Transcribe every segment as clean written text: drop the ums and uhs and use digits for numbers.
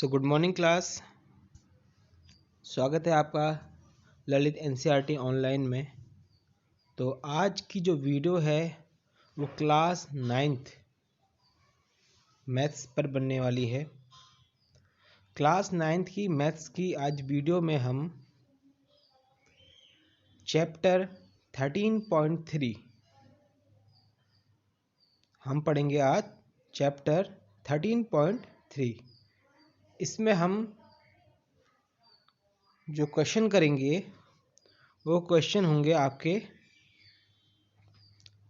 Good morning class. स्वागत है आपका ललित एनसीईआरटी ऑनलाइन में। तो आज की जो वीडियो है वो क्लास 9th मैथ्स पर बनने वाली है। क्लास 9th की मैथ्स की आज वीडियो में हम चैप्टर 13.3 हम पढ़ेंगे। आज चैप्टर 13.3 इसमें हम जो क्वेश्चन करेंगे वो क्वेश्चन होंगे आपके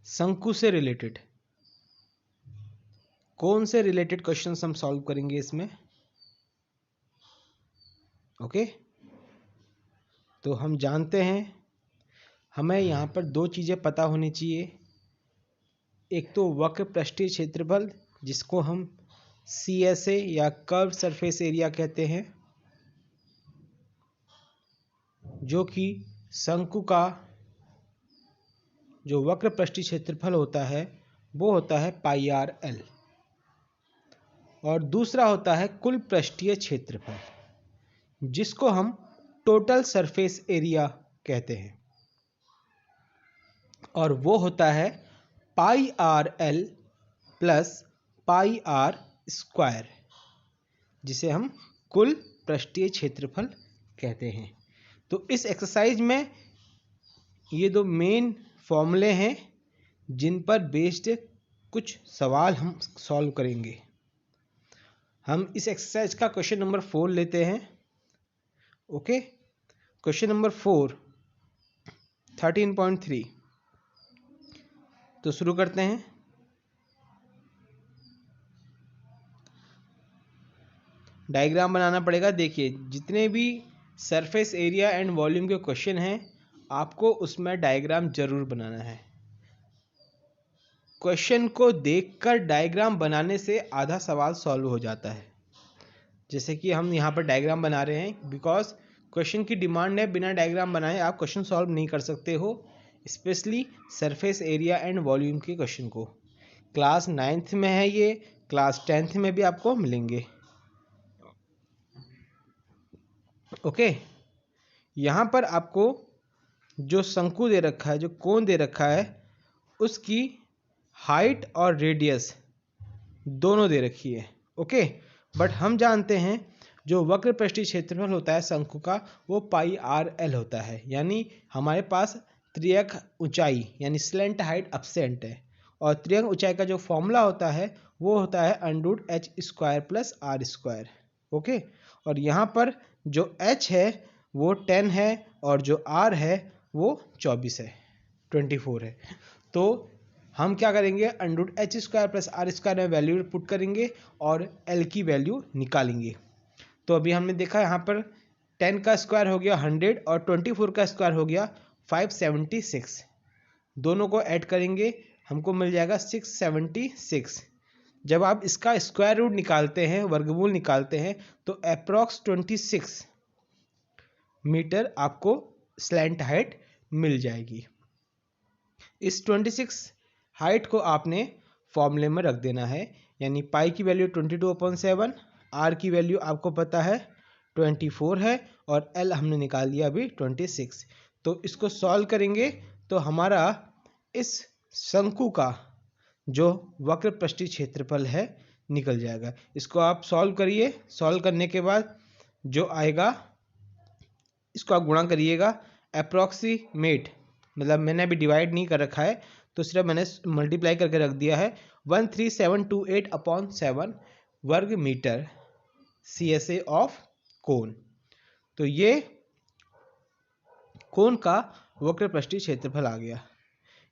शंकु से रिलेटेड। कौन से रिलेटेड क्वेश्चंस हम सॉल्व करेंगे इसमें? ओके, तो हम जानते हैं हमें यहाँ पर दो चीज़ें पता होनी चाहिए। एक तो वक्र पृष्ठीय क्षेत्रफल जिसको हम CSA या कर्व सरफेस एरिया कहते हैं, जो कि शंकु का जो वक्र पृष्ठीय क्षेत्रफल होता है वो होता है πr_l। और दूसरा होता है कुल पृष्ठीय क्षेत्रफल जिसको हम टोटल सरफेस एरिया कहते हैं, और वो होता है πr_l प्लस πr² जिसे हम कुल पृष्ठीय क्षेत्रफल कहते हैं। तो इस एक्सरसाइज में ये दो मेन फॉर्मूले हैं जिन पर बेस्ड कुछ सवाल हम सॉल्व करेंगे। हम इस एक्सरसाइज का क्वेश्चन नंबर 4 लेते हैं। Okay, question number 4 13.3। तो शुरू करते हैं। डायग्राम बनाना पड़ेगा। देखिए, जितने भी सरफेस एरिया एंड वॉल्यूम के क्वेश्चन हैं आपको उसमें डायग्राम जरूर बनाना है। क्वेश्चन को देखकर डायग्राम बनाने से आधा सवाल सॉल्व हो जाता है। जैसे कि हम यहाँ पर डायग्राम बना रहे हैं बिकॉज क्वेश्चन की डिमांड है बिना डायग्राम बनाए आप क्वेश्चन सॉल्व नहीं कर सकते हो, specially surface area and volume के क्वेश्चन को। क्लास 9th में है ये, क्लास 10th में भी आपको मिलेंगे। ओके, यहाँ पर आपको जो शंकु दे रखा है, जो कोण दे रखा है, उसकी हाइट और रेडियस दोनों दे रखी है। ओके, बट हम जानते हैं जो वक्र पृष्ठीय क्षेत्रफल होता है शंकु का वो πr_l होता है। यानी हमारे पास त्रियक ऊंचाई यानी स्लेंट हाइट अपसेंट है, और त्रियक ऊंचाई का जो फॉर्मूला होता है वो होता है √h² + r²। ओके, और यहाँ पर जो h है वो 10 है और जो r है वो 24 है, 24 है। तो हम क्या करेंगे, √h² + r² में वैल्यू पुट करेंगे और l की वैल्यू निकालेंगे। तो अभी हमने देखा यहाँ पर 10 का स्क्वायर हो गया 100 और 24 का स्क्वायर हो गया 576। दोनों को ऐड करेंगे हमको मिल जाएगा 676। जब आप इसका स्क्वायर रूट निकालते हैं, वर्गमूल निकालते हैं, तो अप्रॉक्स 26 मीटर आपको स्लैंट हाइट मिल जाएगी। इस 26 हाइट को आपने फॉर्मूले में रख देना है। यानी पाई की वैल्यू 22/7, आर की वैल्यू आपको पता है 24 है और एल हमने निकाल दिया अभी 26। तो इसको सॉल्व करेंगे तो हमारा इस शंकु का जो वक्र पृष्ठीय क्षेत्रफल है निकल जाएगा। इसको आप सॉल्व करिए। सॉल्व करने के बाद जो आएगा इसको आप गुणा करिएगा। अप्रॉक्सीमेट मतलब मैंने अभी डिवाइड नहीं कर रखा है तो सिर्फ मैंने मल्टीप्लाई करके रख दिया है 13728/7 वर्ग मीटर CSA ऑफ कोण। तो ये कोण का वक्र पृष्ठीय क्षेत्रफल आ गया।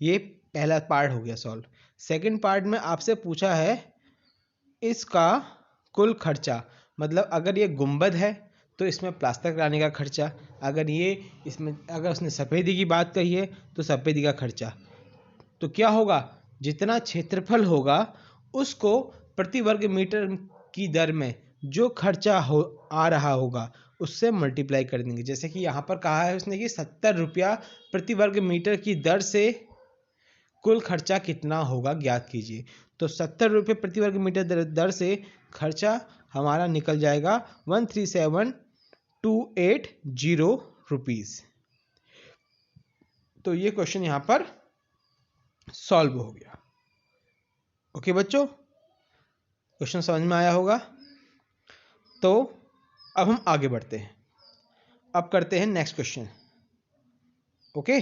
ये पहला पार्ट हो गया सॉल्व। सेकंड पार्ट में आपसे पूछा है इसका कुल खर्चा, मतलब अगर ये गुंबद है तो इसमें प्लास्टर कराने का खर्चा, अगर उसने सफ़ेदी की बात कही है तो सफ़ेदी का खर्चा। तो क्या होगा, जितना क्षेत्रफल होगा उसको प्रति वर्ग मीटर की दर में जो खर्चा आ रहा होगा उससे मल्टीप्लाई कर देंगे। जैसे कि यहाँ पर कहा है उसने कि 70 रुपया प्रति वर्ग मीटर की दर से कुल खर्चा कितना होगा ज्ञात कीजिए। तो 70 रुपये प्रति वर्ग मीटर दर से खर्चा हमारा निकल जाएगा 137,280 रुपीज़। तो ये क्वेश्चन यहाँ पर सॉल्व हो गया। ओके बच्चों, क्वेश्चन समझ में आया होगा। तो अब हम आगे बढ़ते हैं, अब करते हैं नेक्स्ट क्वेश्चन। ओके,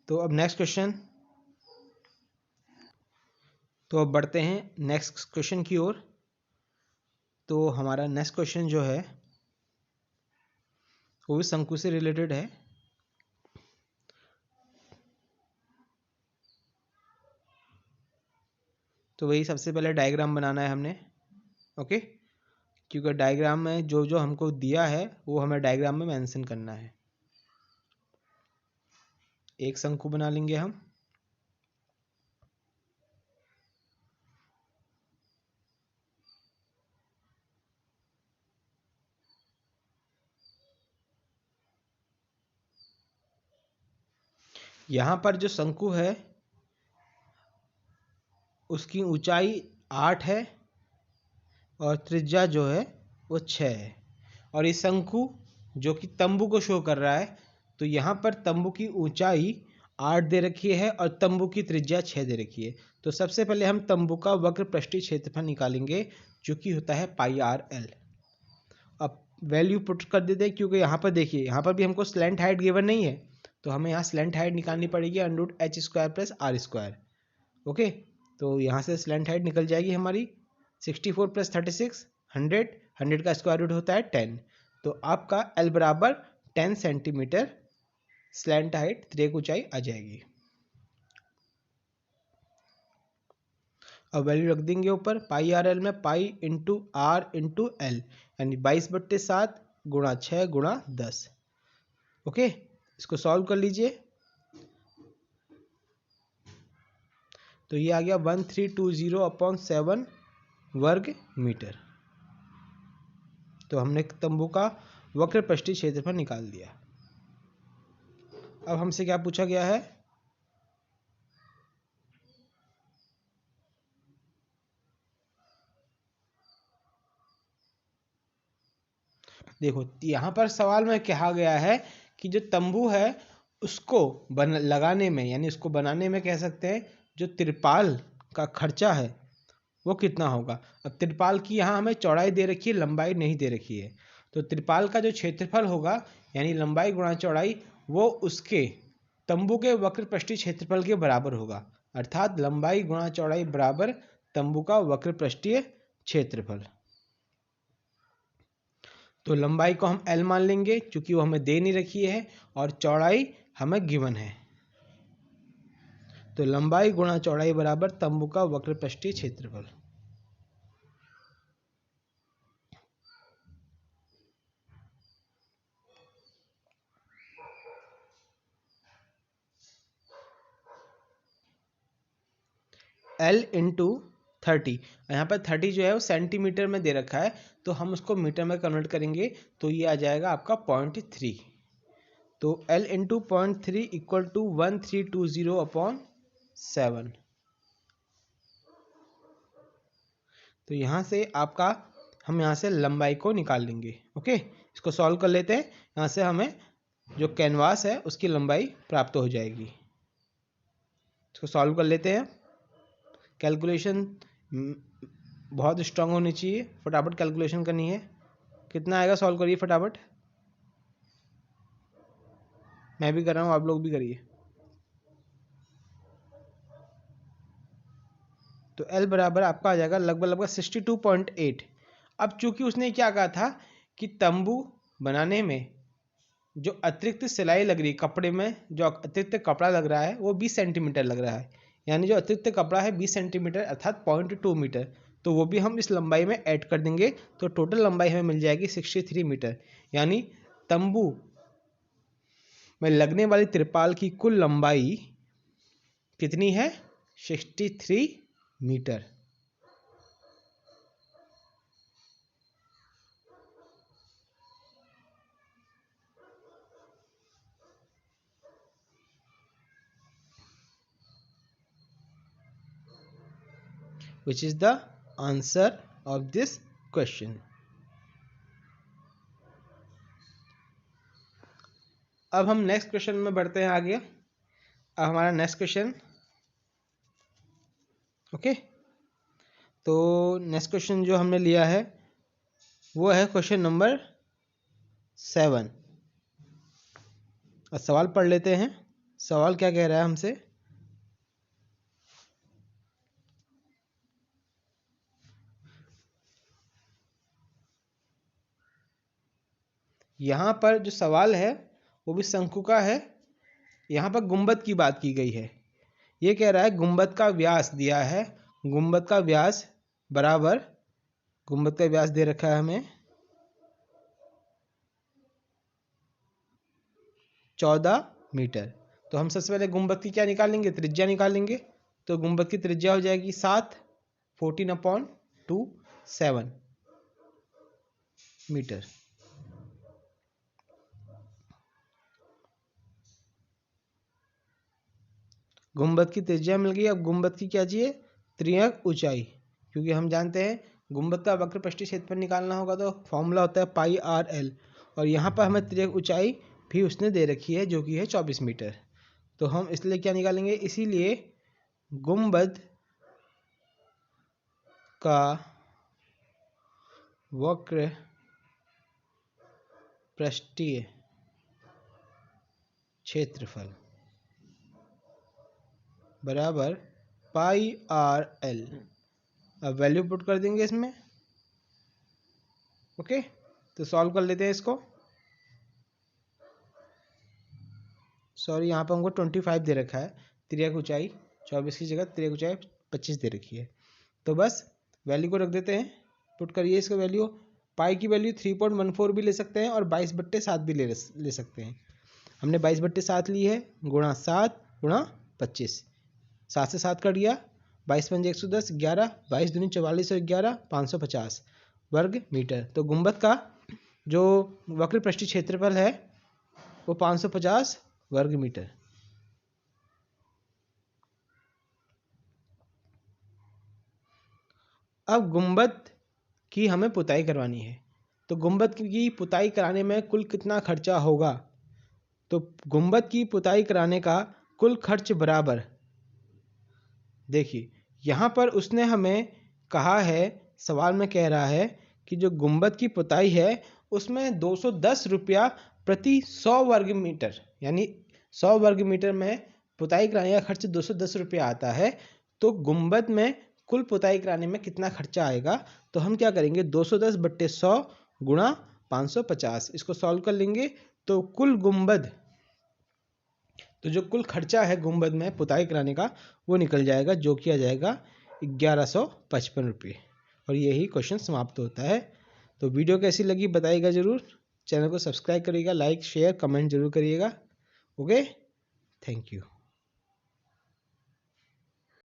तो अब नेक्स्ट क्वेश्चन, तो अब बढ़ते हैं नेक्स्ट क्वेश्चन की ओर। तो हमारा नेक्स्ट क्वेश्चन जो है वो भी शंकु से रिलेटेड है। तो वही सबसे पहले डायग्राम बनाना है हमने। ओके, क्योंकि डायग्राम में जो जो हमको दिया है वो हमें डायग्राम में मेंशन करना है। एक शंकु बना लेंगे हम। यहाँ पर जो शंकु है उसकी ऊंचाई 8 है और त्रिज्या जो है वो 6 है। और ये शंकु जो कि तंबू को शो कर रहा है, तो यहाँ पर तंबू की ऊंचाई 8 दे रखी है और तंबू की त्रिज्या 6 दे रखी है। तो सबसे पहले हम तंबू का वक्र पृष्ठीय क्षेत्रफल निकालेंगे, जो कि होता है पाई आर एल। अब वैल्यू पुट कर देते हैं, क्योंकि यहाँ पर देखिए, यहाँ पर भी हमको स्लैंट हाइट गिवन नहीं है, तो हमें यहाँ स्लैंट हाइट निकालनी पड़ेगी √h² + r²। ओके, तो यहाँ से स्लैंट हाइट निकल जाएगी हमारी 64 + 36 100, 100 का स्क्वायर रूट होता है 10। तो आपका L बराबर 10 सेंटीमीटर स्लैंट हाइट, तिर्यक ऊंचाई आ जाएगी। अब वैल्यू रख देंगे ऊपर, पाई आर एल में pi into R into L, यानी 22/7 गुणा 6 गुणा 10। ओके, इसको सॉल्व कर लीजिए। तो ये आ गया 1320/7 वर्ग मीटर। तो हमने तंबू का वक्र पृष्ठीय क्षेत्रफल निकाल दिया। अब हमसे क्या पूछा गया है, देखो यहाँ पर सवाल में कहा गया है कि जो तंबू है उसको लगाने में, यानी उसको बनाने में कह सकते हैं, जो तिरपाल का खर्चा है वो कितना होगा। अब तिरपाल की यहाँ हमें चौड़ाई दे रखी है, लंबाई नहीं दे रखी है। तो तिरपाल का जो क्षेत्रफल होगा, यानी लंबाई गुणा चौड़ाई, वो उसके तंबू के वक्र पृष्ठीय क्षेत्रफल के बराबर होगा। अर्थात लंबाई गुणा चौड़ाई बराबर तंबू का वक्र पृष्ठीय क्षेत्रफल। तो लंबाई को हम L मान लेंगे क्योंकि वो हमें दे नहीं रखी है, और चौड़ाई हमें गिवन है। तो लंबाई गुणा चौड़ाई बराबर तंबू का वक्र पृष्ठीय क्षेत्रफल। L इंटू 30, यहाँ पर 30 जो है वो सेंटीमीटर में दे रखा है, तो हम उसको मीटर में कन्वर्ट करेंगे तो ये आ जाएगा आपका 0.3। तो L इंटू 0.3 इक्वल टू 1320/7। तो यहाँ से आपका, हम यहाँ से लंबाई को निकाल लेंगे। ओके, इसको सॉल्व कर लेते हैं। यहाँ से हमें जो कैनवास है उसकी लंबाई प्राप्त हो जाएगी। इसको सॉल्व कर लेते हैं। कैलकुलेशन बहुत स्ट्रांग होनी चाहिए, फटाफट कैलकुलेशन करनी है। कितना आएगा, सॉल्व करिए फटाफट। मैं भी कर रहा हूँ, आप लोग भी करिए। तो L बराबर आपका आ जाएगा लगभग 62.8। अब चूंकि उसने क्या कहा था कि तंबू बनाने में जो अतिरिक्त सिलाई लग रही है कपड़े में, जो अतिरिक्त कपड़ा लग रहा है वो 20 सेंटीमीटर लग रहा है, यानी जो अतिरिक्त कपड़ा है 20 सेंटीमीटर अर्थात 0.2 मीटर, तो वो भी हम इस लंबाई में ऐड कर देंगे। तो टोटल लंबाई हमें मिल जाएगी 63 मीटर, यानी तंबू में लगने वाली तिरपाल की कुल लंबाई कितनी है, 63 metre. Which is the answer of this question. अब हम नेक्स्ट क्वेश्चन में बढ़ते हैं आगे। अब हमारा नेक्स्ट क्वेश्चन, ओके, तो नेक्स्ट क्वेश्चन जो हमने लिया है वो है क्वेश्चन नंबर 7। अब सवाल पढ़ लेते हैं। सवाल क्या कह रहा है हमसे, यहाँ पर जो सवाल है वो भी शंकु का है। यहाँ पर गुंबद की बात की गई है। ये कह रहा है गुंबद का व्यास दिया है, गुंबद का व्यास बराबर, गुंबद का व्यास दे रखा है हमें 14 मीटर। तो हम सबसे पहले गुंबद की क्या निकालेंगे, त्रिज्या निकालेंगे। तो गुंबद की त्रिज्या हो जाएगी 7, 14/2 7 मीटर। गुंबद की त्रिज्या मिल गई। अब गुंबद की क्या चाहिए, त्रियक ऊंचाई, क्योंकि हम जानते हैं गुंबद का वक्र पृष्ठीय क्षेत्रफल निकालना होगा तो फॉर्मूला होता है πr/l, और यहाँ पर हमें त्रियक ऊंचाई भी उसने दे रखी है जो कि है 24 मीटर। तो हम इसलिए क्या निकालेंगे, इसीलिए गुंबद का वक्र पृष्ठीय क्षेत्रफल बराबर πr/l। अब वैल्यू पुट कर देंगे इसमें, ओके। तो सॉल्व कर लेते हैं इसको। सॉरी, यहाँ पर हमको 25 दे रखा है, त्रियक ऊंचाई 24 की जगह त्रियक ऊंचाई 25 दे रखी है। तो बस वैल्यू को रख देते हैं, पुट करिए इसका वैल्यू। पाई की वैल्यू 3.14 भी ले सकते हैं और 22/7 भी ले सकते हैं। हमने 22/7 ली है, गुणा 7 गुणा 25, 7 से 7 कट गया, 22 पंजे 110, 11, 22 दूनी 44 और 11 550 वर्ग मीटर। तो गुंबद का जो वक्र पृष्ठीय क्षेत्रफल है वो 550 वर्ग मीटर। अब गुंबद की हमें पुताई करवानी है। तो गुंबद की पुताई कराने में कुल कितना खर्चा होगा, तो गुंबद की पुताई कराने का कुल खर्च बराबर, देखिए यहाँ पर उसने हमें कहा है, सवाल में कह रहा है कि जो गुंबद की पुताई है उसमें 210 रुपया प्रति 100 वर्ग मीटर, यानी 100 वर्ग मीटर में पुताई कराने का खर्च 210 रुपया आता है। तो गुंबद में कुल पुताई कराने में कितना खर्चा आएगा, तो हम क्या करेंगे, 210/100 गुणा 550, इसको सॉल्व कर लेंगे। तो कुल गुंबद, तो जो कुल खर्चा है गुंबद में पुताई कराने का वो निकल जाएगा, जो कि आ जाएगा 1155 रुपये। और यही क्वेश्चन समाप्त होता है। तो वीडियो कैसी लगी बताइएगा ज़रूर, चैनल को सब्सक्राइब करिएगा, लाइक शेयर कमेंट जरूर करिएगा। Okay, thank you.